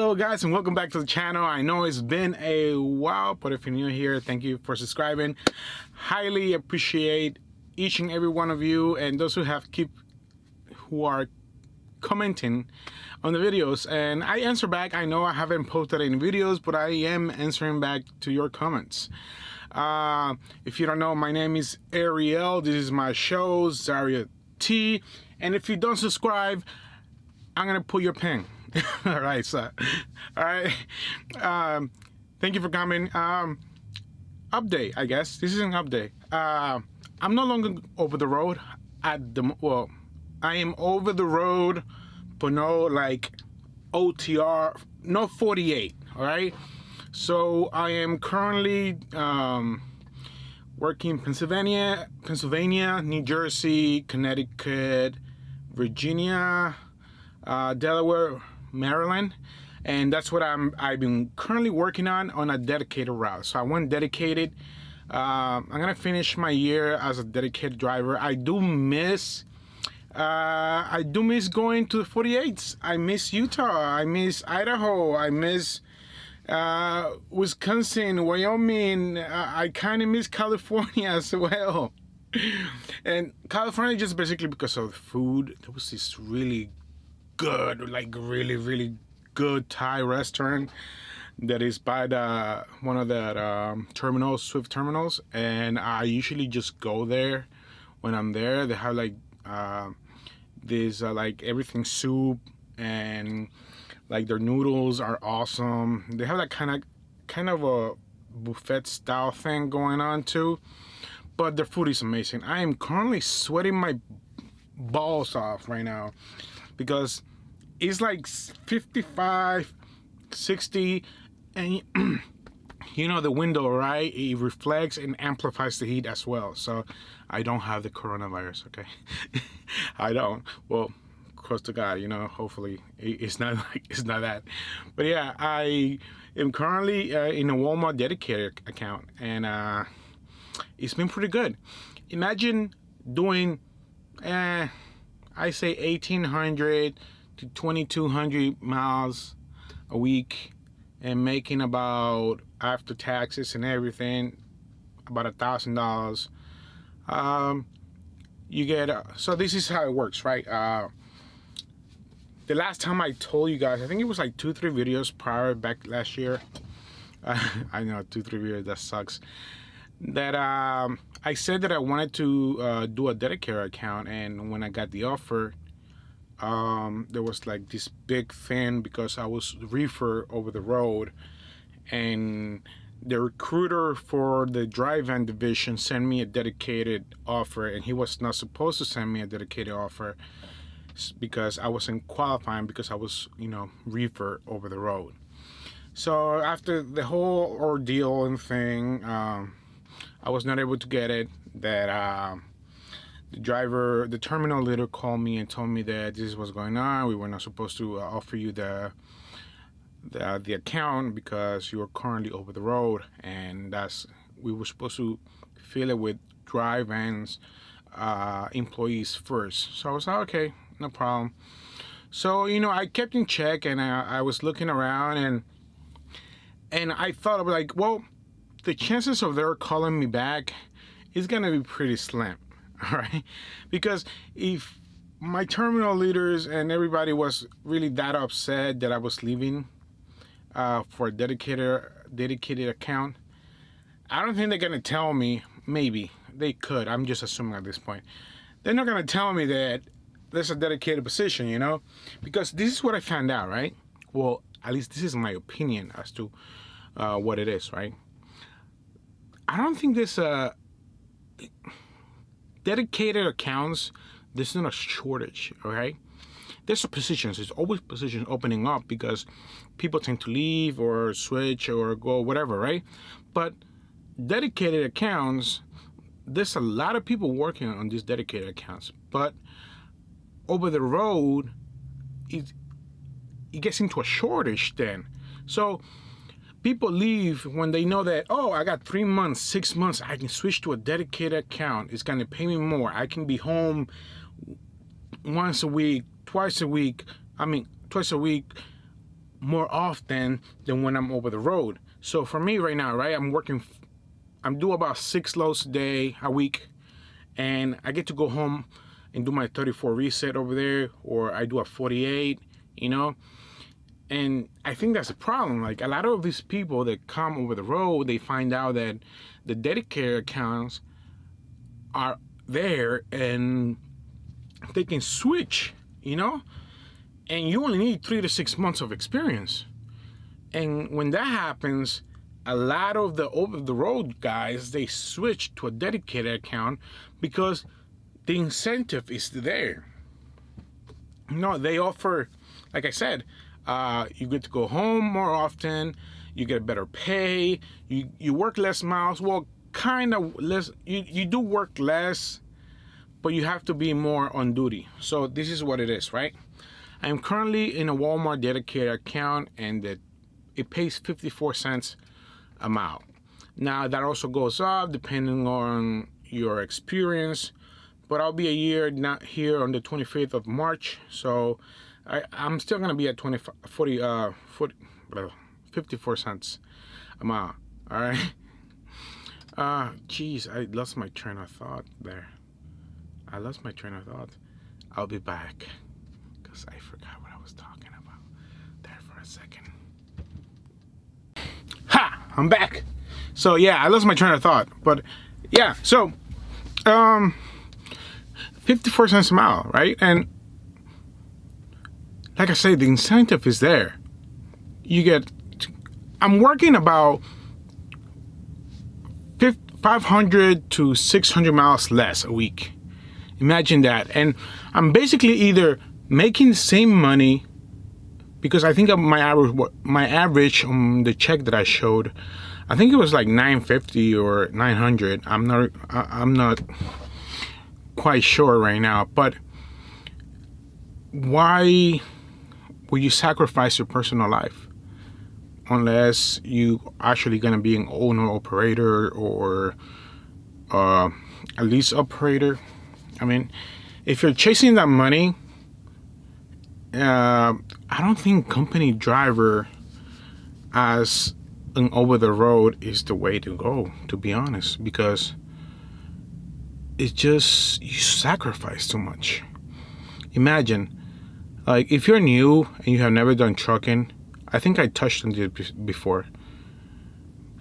Hello guys, and welcome back to the channel. I know it's been a while, but if you're new here, thank you for subscribing. Highly appreciate each and every one of you, and those who are commenting on the videos. And I answer back. I know I haven't posted any videos, but I am answering back to your comments. If you don't know, my name is Ariel. This is my show, Ariel T. And if you don't subscribe, I'm gonna pull your pin. All right, so, all right. Thank you for coming. Update, I guess. This is an update. I'm no longer over the road I am over the road, but no like OTR, no 48. All right. So I am currently working in Pennsylvania, New Jersey, Connecticut, Virginia, Delaware, Maryland, and that's what I've been currently working on a dedicated route. So I went dedicated. I'm gonna finish my year as a dedicated driver. I do miss going to the 48s. I miss Utah. I miss Idaho. I miss Wisconsin, Wyoming. I kind of miss California as well. And California just basically because of the food. There was this really good, like really good Thai restaurant that is by one of the terminals, Swift terminals, and I usually just go there when I'm there. They have like this like everything soup, and like their noodles are awesome. They have that kind of a buffet style thing going on too, but their food is amazing. I am currently sweating my balls off right now because it's like 55, 60, and you know the window, right? It reflects and amplifies the heat as well. So I don't have the coronavirus, okay? I don't. Well, close to God, you know. Hopefully it's not that. But yeah, I am currently in a Walmart dedicated account, and it's been pretty good. Imagine doing, I say 1,800 to 2,200 miles a week and making about, after taxes and everything, about $1,000. You get so this is how it works, right? The last time I told you guys, I think it was like 2-3 videos prior, back last year. I know 2-3 videos, that sucks. That I said that I wanted to do a dedicated account, and when I got the offer, there was like this big thing because I was reefer over the road, and the recruiter for the drive-in division sent me a dedicated offer, and he was not supposed to send me a dedicated offer because I wasn't qualifying because I was, you know, reefer over the road. So after the whole ordeal and thing, I was not able to get it. That the terminal leader called me and told me that this is what's going on. We were not supposed to offer you the account because you are currently over the road, and we were supposed to fill it with drive-ins employees first. So I was like, okay, no problem. So, you know, I kept in check, and I was looking around, and I thought, like, well, the chances of their calling me back is gonna be pretty slim. All right, because if my terminal leaders and everybody was really that upset that I was leaving for a dedicated account, I don't think they're gonna tell me. Maybe they could. I'm just assuming at this point. They're not gonna tell me that there's a dedicated position, you know, because this is what I found out, right? Well, at least this is my opinion as to what it is, right? I don't think there's a dedicated accounts, there's not a shortage, okay? There's there's always positions opening up because people tend to leave or switch or go whatever, right? But dedicated accounts, there's a lot of people working on these dedicated accounts, but over the road, it gets into a shortage then. So people leave when they know that, oh, I got 3 months, 6 months, I can switch to a dedicated account. It's gonna pay me more. I can be home once a week, twice a week, more often than when I'm over the road. So for me right now, right, I'm doing about 6 loads a week, and I get to go home and do my 34 reset over there, or I do a 48, you know. And I think that's a problem. Like a lot of these people that come over the road, they find out that the dedicated accounts are there and they can switch, you know, and you only need 3 to 6 months of experience. And when that happens, a lot of the over the road guys, they switch to a dedicated account because the incentive is there. No, they offer, like I said, you get to go home more often, you get better pay, you work less miles. Well, kind of less. You do work less, but you have to be more on duty. So this is what it is, right? I'm currently in a Walmart dedicated account, and it pays 54 cents a mile. Now that also goes up depending on your experience, but I'll be a year not here on the 25th of March, so I'm still gonna be at 54 cents a mile. All right. Geez, I lost my train of thought there. I'll be back because I forgot what I was talking about there for a second. Ha! I'm back. So yeah, I lost my train of thought, but yeah. So, 54 cents a mile, right? And like I say, the incentive is there. I'm working about 500 to 600 miles less a week. Imagine that. And I'm basically either making the same money, because I think my average on the check that I showed, I think it was like $950 or $900. I'm not quite sure right now. But why would you sacrifice your personal life unless you actually gonna be an owner operator or a lease operator? I mean, if you're chasing that money, I don't think company driver as an over the road is the way to go, to be honest, because it's just, you sacrifice too much. Imagine, like, if you're new and you have never done trucking, I think I touched on this before,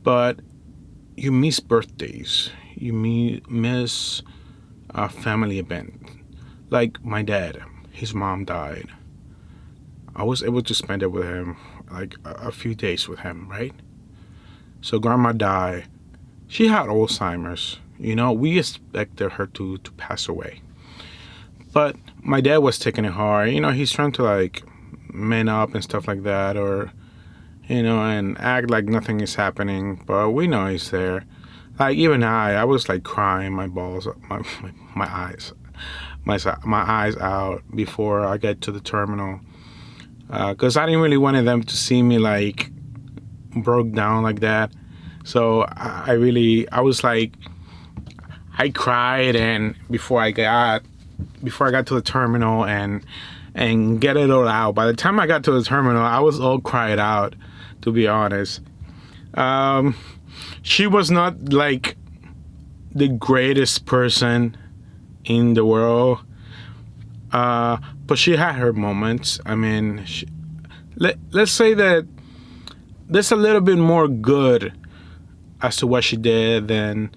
but you miss birthdays, you miss a family event. Like my dad, his mom died. I was able to spend it with him, like a few days with him, right? So grandma died. She had Alzheimer's. You know, we expected her to pass away. But my dad was taking it hard. You know, he's trying to like man up and stuff like that, or, you know, and act like nothing is happening. But we know he's there. Like even I was like crying my balls, my eyes, my eyes out before I get to the terminal, because I didn't really want them to see me like broke down like that. So I was like, I cried, and before I got to the terminal and get it all out. By the time I got to the terminal, I was all cried out, to be honest. She was not like the greatest person in the world, but she had her moments. I mean, let's say that there's a little bit more good as to what she did than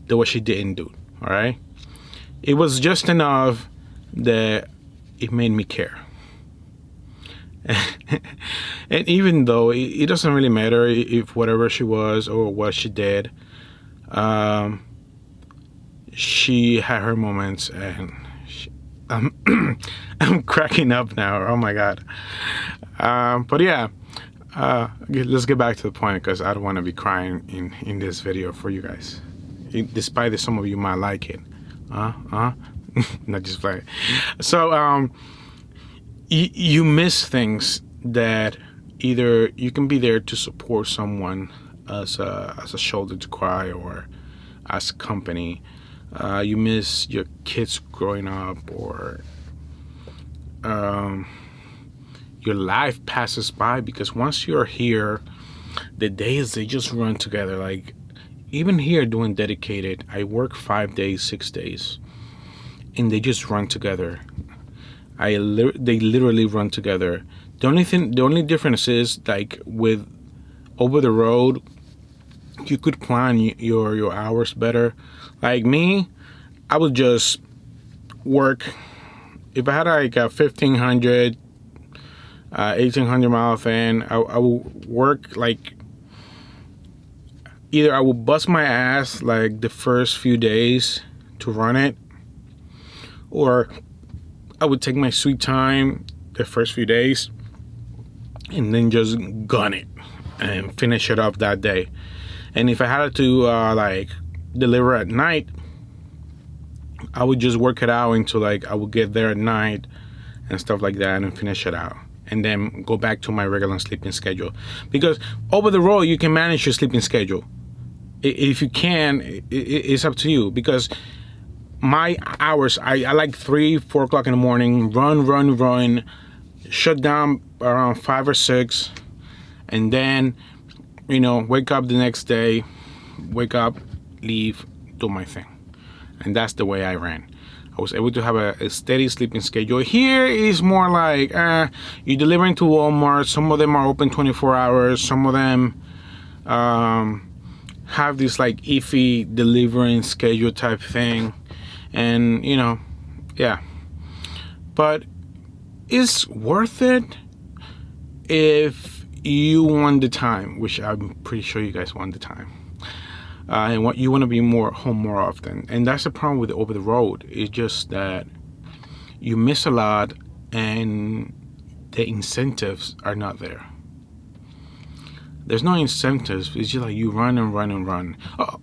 what she didn't do. All right, it was just enough that it made me care. And even though it doesn't really matter if whatever she was or what she did, she had her moments, and I'm cracking up now. Oh my god. But yeah, let's get back to the point, because I don't want to be crying in this video for you guys, despite that some of you might like it. Not just playing. So you miss things that either you can be there to support someone as a shoulder to cry, or as a company. You miss your kids growing up, or your life passes by, because once you're here, the days they just run together. Like even here doing dedicated, I work 5 days, 6 days, and they just run together. They literally run together. The only difference is like with over the road, you could plan your hours better. Like me, I would just work. If I had like a 1,500, 1,800 mile thing, I would work like either I would bust my ass like the first few days to run it, or I would take my sweet time the first few days and then just gun it and finish it up that day. And if I had to like deliver at night, I would just work it out until like I would get there at night and stuff like that and finish it out, and then go back to my regular sleeping schedule. Because over the road you can manage your sleeping schedule. If you can, it's up to you. Because my hours, I like 3-4 o'clock in the morning, run, shut down around 5 or 6, and then wake up the next day, leave, do my thing. And that's the way I ran. I was able to have a steady sleeping schedule. Here is more like you're delivering to Walmart. Some of them are open 24 hours. Some of them have this like iffy delivering schedule type thing. And yeah. But it's worth it if you want the time, which I'm pretty sure you guys want the time. And what you want to be home more often. And that's the problem with the over the road. It's just that you miss a lot and the incentives are not there. There's no incentives. It's just like you run and run and run. Oh,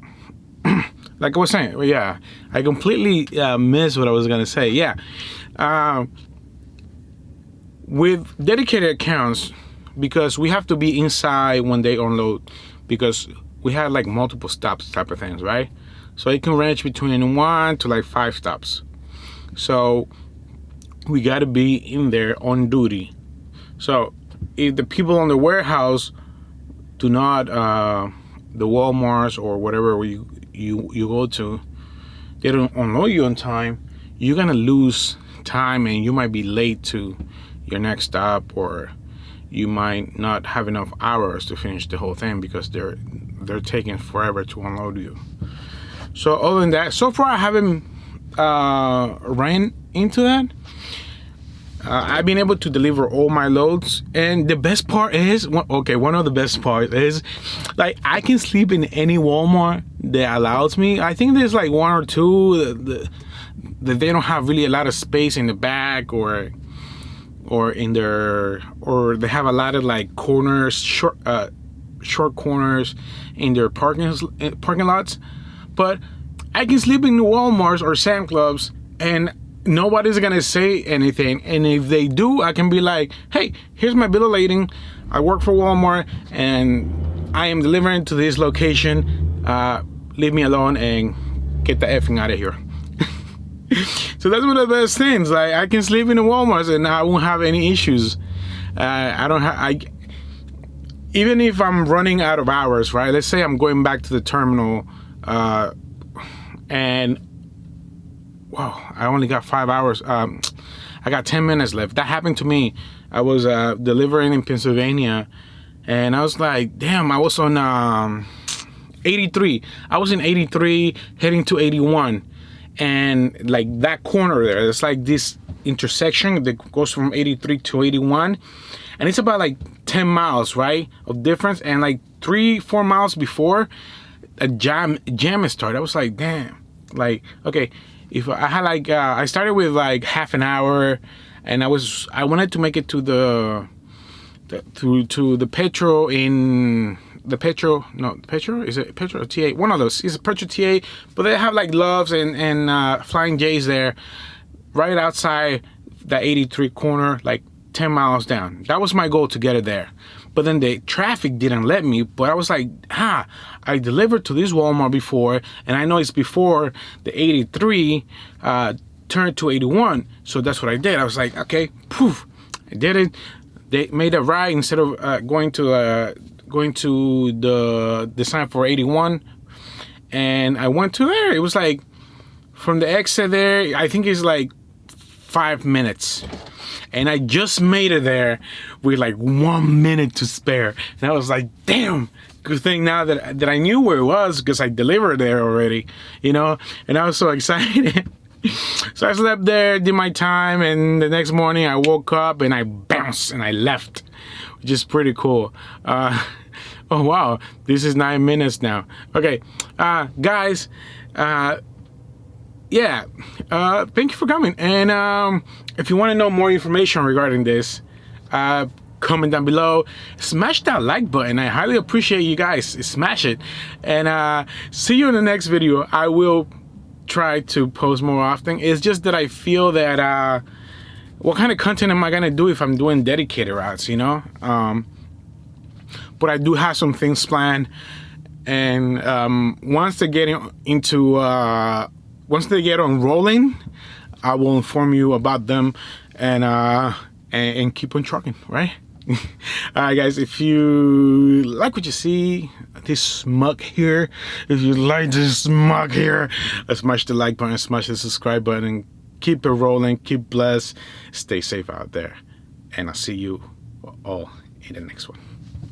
like I was saying, well, yeah, I completely missed what I was gonna say. Yeah, with dedicated accounts, because we have to be inside when they unload, because we had like multiple stops type of things, right? So it can range between 1 to like 5 stops. So we got to be in there on duty. So if the people on the warehouse do not, the Walmarts or whatever you go to, they don't unload you on time, you're gonna lose time and you might be late to your next stop, or you might not have enough hours to finish the whole thing because they're taking forever to unload you. So other than that, so far I haven't ran into that. I've been able to deliver all my loads, and the best part is, one of the best parts is, like, I can sleep in any Walmart that allows me. I think there's like 1 or 2 that they don't have really a lot of space in the back, or in their, or they have a lot of like corners, short corners in their parking lots. But I can sleep in the Walmarts or Sam Clubs and nobody's gonna say anything. And if they do, I can be like, hey, here's my bill of lading. I work for Walmart and I am delivering to this location. Leave me alone and get the effing out of here. So that's one of the best things. Like, I can sleep in the Walmarts and I won't have any issues. Even if I'm running out of hours, right? Let's say I'm going back to the terminal, and wow, I only got 5 hours. I got 10 minutes left. That happened to me. I was delivering in Pennsylvania, and I was like, damn, I was on 83. I was in 83 heading to 81. And like that corner there, it's like this intersection that goes from 83 to 81. And it's about like 10 miles, right, of difference. And like 3-4 miles before, a jam started. I was like, damn. Like, okay, if I had like, I started with like half an hour, and I wanted to make it to the Petro in the Petro, no, Petro, is it Petro or TA? One of those. It's a Petro TA, but they have like Loves and Flying J's there, right outside that 83 corner, like 10 miles down. That was my goal, to get it there. But then the traffic didn't let me. But I was like, I delivered to this Walmart before, and I know it's before the 83 turned to 81. So that's what I did. I was like, okay, poof, I did it. they made a right instead of going to the sign for 81, and I went to there. It was like from the exit there, I think it's like 5 minutes, and I just made it there with like 1 minute to spare, and I was like, damn. Good thing now that I knew where it was, because I delivered there already, you know, and I was so excited. So I slept there, did my time, and the next morning I woke up and I bounced and I left, which is pretty cool. Oh wow, this is 9 minutes now. Okay, guys, yeah, thank you for coming. And if you want to know more information regarding this, comment down below, smash that like button. I highly appreciate you guys. Smash it, and see you in the next video. I will try to post more often. It's just that I feel that what kind of content am I gonna do if I'm doing dedicated routes, you know? But I do have some things planned, and once they get into once they get on rolling, I will inform you about them, and keep on trucking, right? Alright guys, if you like what you see, this smug here, if you like this smug here, smash the like button, smash the subscribe button, and keep it rolling, keep blessed, stay safe out there, and I'll see you all in the next one.